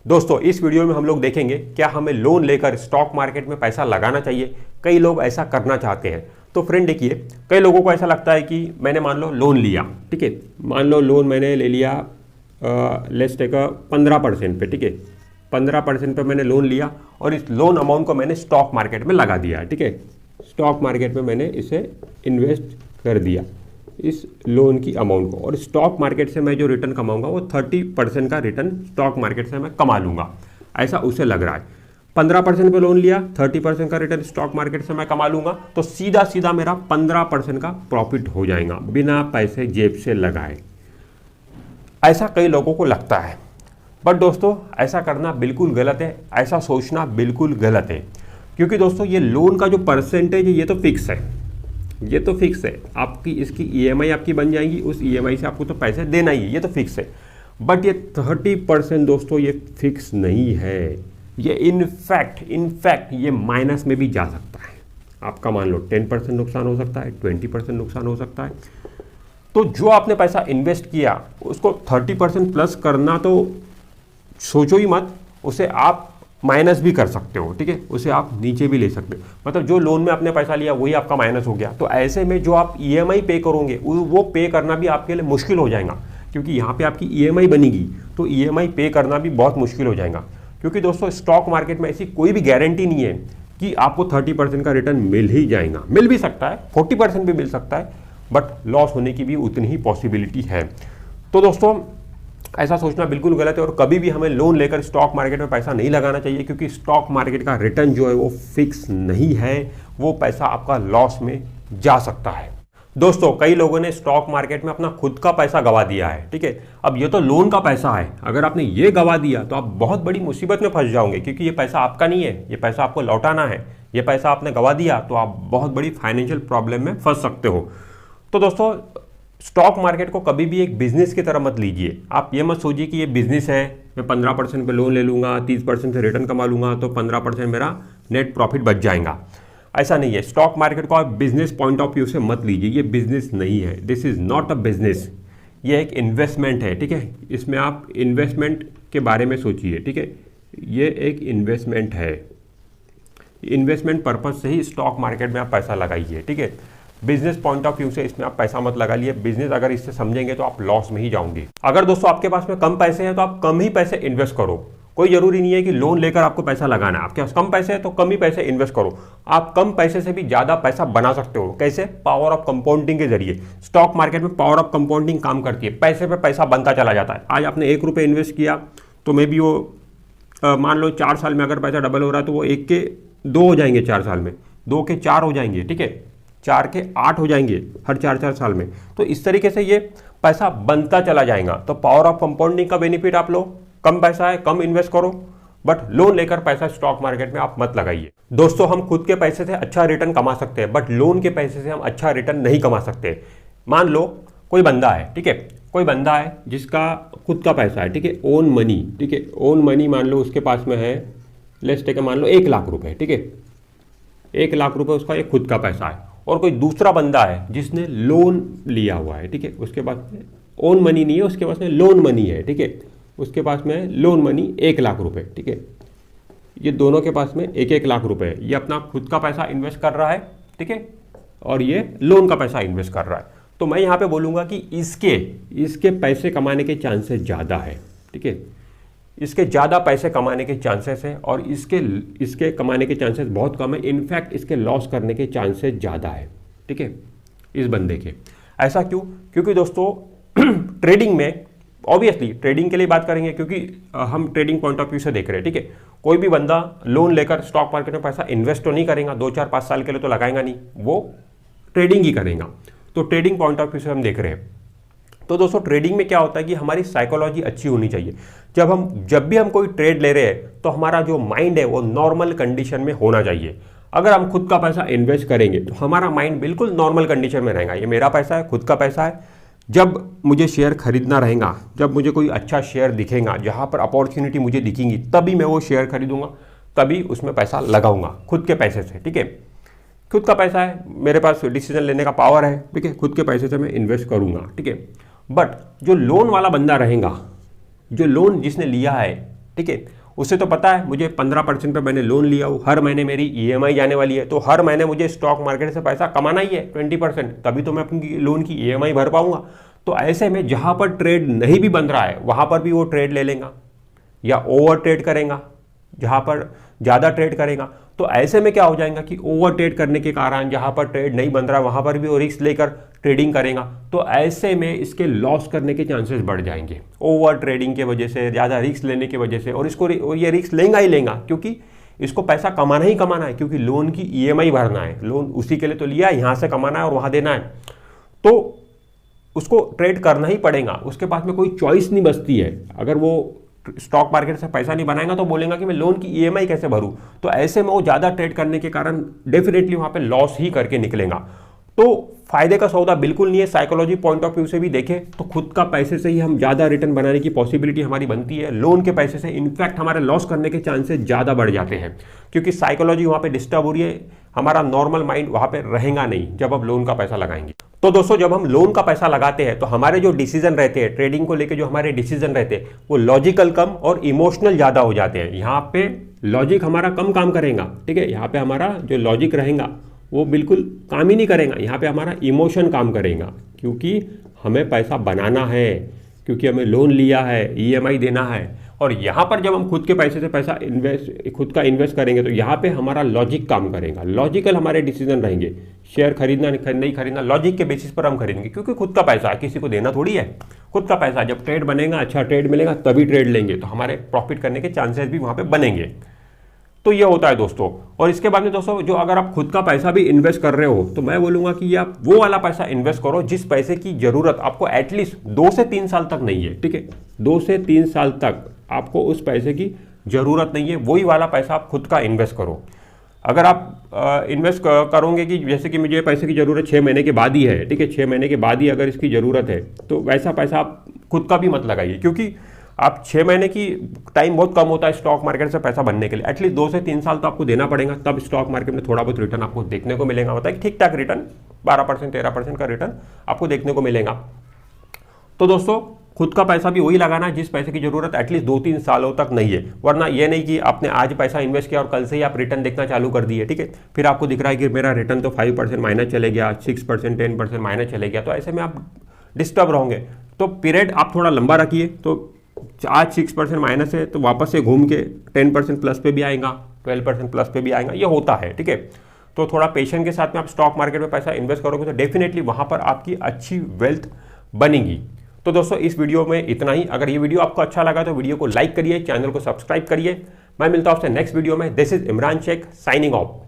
दोस्तों इस वीडियो में हम लोग देखेंगे क्या हमें लोन लेकर स्टॉक मार्केट में पैसा लगाना चाहिए। कई लोग ऐसा करना चाहते हैं। तो फ्रेंड देखिए, कई लोगों को ऐसा लगता है कि मैंने मान लो लोन लिया, ठीक है, मान लो लोन मैंने ले लिया लेट्स टेक 15% पे, ठीक है, 15% पे मैंने लोन लिया और इस लोन अमाउंट को मैंने स्टॉक मार्केट में लगा दिया, ठीक है, स्टॉक मार्केट में मैंने इसे इन्वेस्ट कर दिया इस लोन की अमाउंट को, और स्टॉक मार्केट से मैं जो रिटर्न कमाऊंगा वो 30% का रिटर्न स्टॉक मार्केट से मैं कमा लूंगा, ऐसा उसे लग रहा है। 15% पे लोन लिया, 30% का रिटर्न स्टॉक मार्केट से मैं कमा लूंगा, तो सीधा सीधा मेरा 15% का प्रॉफिट हो जाएगा बिना पैसे जेब से लगाए। ऐसा कई लोगों को लगता है, बट दोस्तों ऐसा करना बिल्कुल गलत है, ऐसा सोचना बिल्कुल गलत है। क्योंकि दोस्तों ये लोन का जो परसेंटेज है ये तो फिक्स है, ये तो फिक्स है। आपकी इसकी ईएमआई आपकी बन जाएगी, उस ईएमआई से आपको तो पैसे देना ही है, ये तो फिक्स है। बट ये 30% दोस्तों ये फिक्स नहीं है, ये इनफैक्ट ये माइनस में भी जा सकता है। आपका मान लो 10% नुकसान हो सकता है, 20% नुकसान हो सकता है। तो जो आपने पैसा इन्वेस्ट किया उसको 30% प्लस करना तो सोचो ही मत, उसे आप माइनस भी कर सकते हो, ठीक है, उसे आप नीचे भी ले सकते हो। मतलब जो लोन में आपने पैसा लिया वही आपका माइनस हो गया। तो ऐसे में जो आप ईएमआई पे करोगे वो पे करना भी आपके लिए मुश्किल हो जाएगा, क्योंकि यहाँ पे आपकी ईएमआई बनेगी तो ईएमआई पे करना भी बहुत मुश्किल हो जाएगा। क्योंकि दोस्तों स्टॉक मार्केट में ऐसी कोई भी गारंटी नहीं है कि आपको 30% का रिटर्न मिल ही जाएगा। मिल भी सकता है, 40% भी मिल सकता है, बट लॉस होने की भी उतनी ही पॉसिबिलिटी है। तो दोस्तों ऐसा सोचना बिल्कुल गलत है, और कभी भी हमें लोन लेकर स्टॉक मार्केट में पैसा नहीं लगाना चाहिए, क्योंकि स्टॉक मार्केट का रिटर्न जो है वो फिक्स नहीं है, वो पैसा आपका लॉस में जा सकता है। दोस्तों कई लोगों ने स्टॉक मार्केट में अपना खुद का पैसा गवा दिया है, ठीक है। अब ये तो लोन का पैसा है, अगर आपने ये गवा दिया तो आप बहुत बड़ी मुसीबत में फंस जाओगे, क्योंकि ये पैसा आपका नहीं है, ये पैसा आपको लौटाना है। ये पैसा आपने गवा दिया तो आप बहुत बड़ी फाइनेंशियल प्रॉब्लम में फंस सकते हो। तो दोस्तों स्टॉक मार्केट को कभी भी एक बिजनेस की तरह मत लीजिए। आप ये मत सोचिए कि ये बिजनेस है, मैं 15% पे लोन ले लूँगा, 30% से रिटर्न कमा लूँगा तो 15% मेरा नेट प्रॉफिट बच जाएगा। ऐसा नहीं है। स्टॉक मार्केट को आप बिजनेस पॉइंट ऑफ व्यू से मत लीजिए, ये बिजनेस नहीं है, this is not a business, ये एक इन्वेस्टमेंट है, ठीक है। इसमें आप इन्वेस्टमेंट के बारे में सोचिए, ठीक है, ये एक इन्वेस्टमेंट है। इन्वेस्टमेंट पर्पज से ही स्टॉक मार्केट में आप पैसा लगाइए, ठीक है। बिजनेस पॉइंट ऑफ व्यू से इसमें आप पैसा मत लगाइए। बिजनेस अगर इससे समझेंगे तो आप लॉस में ही जाओगे। अगर दोस्तों आपके पास में कम पैसे हैं तो आप कम ही पैसे इन्वेस्ट करो। कोई जरूरी नहीं है कि लोन लेकर आपको पैसा लगाना है। आपके पास कम पैसे हैं तो कम ही पैसे इन्वेस्ट करो। आप कम पैसे से भी ज्यादा पैसा बना सकते हो। कैसे? पावर ऑफ कंपाउंडिंग के जरिए। स्टॉक मार्केट में पावर ऑफ कंपाउंडिंग काम करती है, पैसे पे पैसा बनता चला जाता है। आज आपने 1 रुपये इन्वेस्ट किया तो मे बी वो मान लो 4 साल में अगर पैसा डबल हो रहा है तो वो 1 के 2 हो जाएंगे, 4 साल में 2 के 4 हो जाएंगे, ठीक है, 4 के 8 हो जाएंगे हर 4 साल में। तो इस तरीके से ये पैसा बनता चला जाएगा। तो पावर ऑफ कंपाउंडिंग का बेनिफिट आप लो। कम पैसा है, कम इन्वेस्ट करो, बट लोन लेकर पैसा स्टॉक मार्केट में आप मत लगाइए। दोस्तों हम खुद के पैसे से अच्छा रिटर्न कमा सकते हैं, बट लोन के पैसे से हम अच्छा रिटर्न नहीं कमा सकते। मान लो कोई बंदा है, ठीक है, कोई बंदा है जिसका खुद का पैसा है, ठीक है, ओन मनी, ठीक है, ओन मनी मान लो उसके पास में है, लेट्स टेक मान लो 1 लाख रुपए, ठीक है, 1 लाख रुपए उसका एक खुद का पैसा है। और कोई दूसरा बंदा है जिसने लोन लिया हुआ है, ठीक है, उसके पास में ओन मनी नहीं है, उसके पास में लोन मनी है, ठीक है, उसके पास में लोन मनी 1 लाख रुपए, ठीक है। ये दोनों के पास में 1-1 लाख रुपए है। ये अपना खुद का पैसा इन्वेस्ट कर रहा है, ठीक है, और ये लोन का पैसा इन्वेस्ट कर रहा है। तो मैं यहाँ पे बोलूँगा कि इसके पैसे कमाने के चांसेस ज़्यादा है, ठीक है, इसके ज़्यादा पैसे कमाने के चांसेस है, और इसके कमाने के चांसेस बहुत कम है। इनफैक्ट इसके लॉस करने के चांसेस ज़्यादा है, ठीक है, इस बंदे के। ऐसा क्यों? क्योंकि दोस्तों ट्रेडिंग में ऑब्वियसली ट्रेडिंग के लिए बात करेंगे, क्योंकि हम ट्रेडिंग पॉइंट ऑफ व्यू से देख रहे हैं, ठीक है। कोई भी बंदा लोन लेकर स्टॉक मार्केट में पैसा इन्वेस्ट तो नहीं करेगा, 2-4-5 साल के लिए तो लगाएगा नहीं, वो ट्रेडिंग ही करेगा। तो ट्रेडिंग पॉइंट ऑफ व्यू से हम देख रहे हैं। तो दोस्तों ट्रेडिंग में क्या होता है कि हमारी साइकोलॉजी अच्छी होनी चाहिए। जब भी हम कोई ट्रेड ले रहे हैं तो हमारा जो माइंड है वो नॉर्मल कंडीशन में होना चाहिए। अगर हम खुद का पैसा इन्वेस्ट करेंगे तो हमारा माइंड बिल्कुल नॉर्मल कंडीशन में रहेगा। ये मेरा पैसा है, खुद का पैसा है। जब मुझे शेयर खरीदना रहेगा, जब मुझे कोई अच्छा शेयर दिखेगा, जहाँ पर अपॉर्चुनिटी मुझे दिखेंगी, तभी मैं वो शेयर खरीदूंगा, तभी उसमें पैसा लगाऊंगा खुद के पैसे से, ठीक है। खुद का पैसा है, मेरे पास डिसीजन लेने का पावर है, ठीक है, खुद के पैसे से मैं इन्वेस्ट करूंगा, ठीक है। बट जो लोन वाला बंदा रहेगा, जो लोन जिसने लिया है, ठीक है। उसे तो पता है मुझे 15% पे मैंने लोन लिया हूँ, हर महीने मेरी EMI जाने वाली है, तो हर महीने मुझे स्टॉक मार्केट से पैसा कमाना ही है 20%, तभी तो मैं अपनी लोन की EMI भर पाऊंगा। तो ऐसे में जहां पर ट्रेड नहीं भी बन रहा है वहां पर भी वो ट्रेड ले लेगा या ओवर ट्रेड करेगा, जहां पर ज़्यादा ट्रेड करेगा। तो ऐसे में क्या हो जाएगा कि ओवर ट्रेड करने के कारण जहां पर ट्रेड नहीं बन रहा है वहां पर भी वो रिस्क लेकर ट्रेडिंग करेगा, तो ऐसे में इसके लॉस करने के चांसेस बढ़ जाएंगे ओवर ट्रेडिंग की वजह से, ज़्यादा रिस्क लेने की वजह से। और इसको ये रिस्क लेगा ही लेगा, क्योंकि इसको पैसा कमाना ही कमाना है, क्योंकि लोन की EMI भरना है, लोन उसी के लिए तो लिया है, यहाँ से कमाना है और वहाँ देना है, तो उसको ट्रेड करना ही पड़ेगा। उसके पास में कोई चॉइस नहीं बचती है। अगर वो स्टॉक मार्केट से पैसा नहीं बनाएगा तो बोलेगा कि मैं लोन की EMI कैसे भरूं, तो ऐसे में वो ज़्यादा ट्रेड करने के कारण डेफिनेटली वहाँ पे लॉस ही करके निकलेगा। तो फायदे का सौदा बिल्कुल नहीं है। साइकोलॉजी पॉइंट ऑफ व्यू से भी देखें तो खुद का पैसे से ही हम ज़्यादा रिटर्न बनाने की पॉसिबिलिटी हमारी बनती है, लोन के पैसे से इनफैक्ट हमारे लॉस करने के चांसेस ज़्यादा बढ़ जाते हैं, क्योंकि साइकोलॉजी वहाँ पे डिस्टर्ब हो रही है, हमारा नॉर्मल माइंड वहाँ पे रहेगा नहीं जब हम लोन का पैसा लगाएंगे। तो दोस्तों जब हम लोन का पैसा लगाते हैं तो हमारे जो डिसीजन रहते हैं ट्रेडिंग को लेके, जो हमारे डिसीजन रहते हैं वो लॉजिकल कम और इमोशनल ज़्यादा हो जाते हैं। यहाँ पे लॉजिक हमारा कम काम करेगा, ठीक है, यहाँ पे हमारा जो लॉजिक रहेगा वो बिल्कुल काम ही नहीं करेगा, यहाँ पे हमारा इमोशन काम करेगा, क्योंकि हमें पैसा बनाना है, क्योंकि हमें लोन लिया है, EMI देना है। और यहाँ पर जब हम खुद के पैसे से पैसा खुद का इन्वेस्ट करेंगे तो यहाँ पे हमारा लॉजिक काम करेगा, लॉजिकल हमारे डिसीजन रहेंगे। शेयर खरीदना नहीं खरीदना लॉजिक के बेसिस पर हम खरीदेंगे, क्योंकि खुद का पैसा है, किसी को देना थोड़ी है। खुद का पैसा जब ट्रेड बनेगा, अच्छा ट्रेड मिलेगा तभी ट्रेड लेंगे, तो हमारे प्रॉफिट करने के चांसेस भी वहाँ पे बनेंगे। तो ये होता है दोस्तों। और इसके बाद में दोस्तों जो अगर आप खुद का पैसा भी इन्वेस्ट कर रहे हो तो मैं बोलूँगा कि आप वो वाला पैसा इन्वेस्ट करो जिस पैसे की जरूरत आपको एटलीस्ट 2 से 3 साल तक नहीं है, ठीक है, 2 से 3 साल तक आपको उस पैसे की जरूरत नहीं है, वही वाला पैसा आप खुद का इन्वेस्ट करो। अगर आप इन्वेस्ट करोगे कि जैसे कि मुझे पैसे की ज़रूरत 6 महीने के बाद ही है, ठीक है, 6 महीने के बाद ही अगर इसकी ज़रूरत है, तो वैसा पैसा आप खुद का भी मत लगाइए, क्योंकि आप 6 महीने की टाइम बहुत कम होता है स्टॉक मार्केट से पैसा बनने के लिए। एटलीस्ट 2 से 3 साल तो आपको देना पड़ेगा, तब स्टॉक मार्केट में थोड़ा बहुत रिटर्न आपको देखने को मिलेगा। होता है ठीक ठाक रिटर्न, 12% 13% का रिटर्न आपको देखने को मिलेगा। तो दोस्तों खुद का पैसा भी वही लगाना है जिस पैसे की जरूरत एटलीस्ट 2-3 सालों तक नहीं है, वरना ये नहीं कि आपने आज पैसा इन्वेस्ट किया और कल से ही आप रिटर्न देखना चालू कर दिए, ठीक है, फिर आपको दिख रहा है कि मेरा रिटर्न तो 5% माइनस चले गया, 6% 10% माइनस चले गया, तो ऐसे में आप डिस्टर्ब रहोगे। तो पीरियड आप थोड़ा लंबा रखिए, तो आज 6% माइनस है तो वापस से घूम के 10% प्लस पे भी आएगा, 12% प्लस पे भी आएगा, ये होता है, ठीक है। तो थोड़ा पेशेंस के साथ में आप स्टॉक मार्केट में पैसा इन्वेस्ट करोगे तो डेफिनेटली वहां पर आपकी अच्छी वेल्थ बनेगी। तो दोस्तों इस वीडियो में इतना ही। अगर ये वीडियो आपको अच्छा लगा तो वीडियो को लाइक करिए, चैनल को सब्सक्राइब करिए। मैं मिलता हूं आपसे नेक्स्ट वीडियो में। This is Imran Shaikh signing of.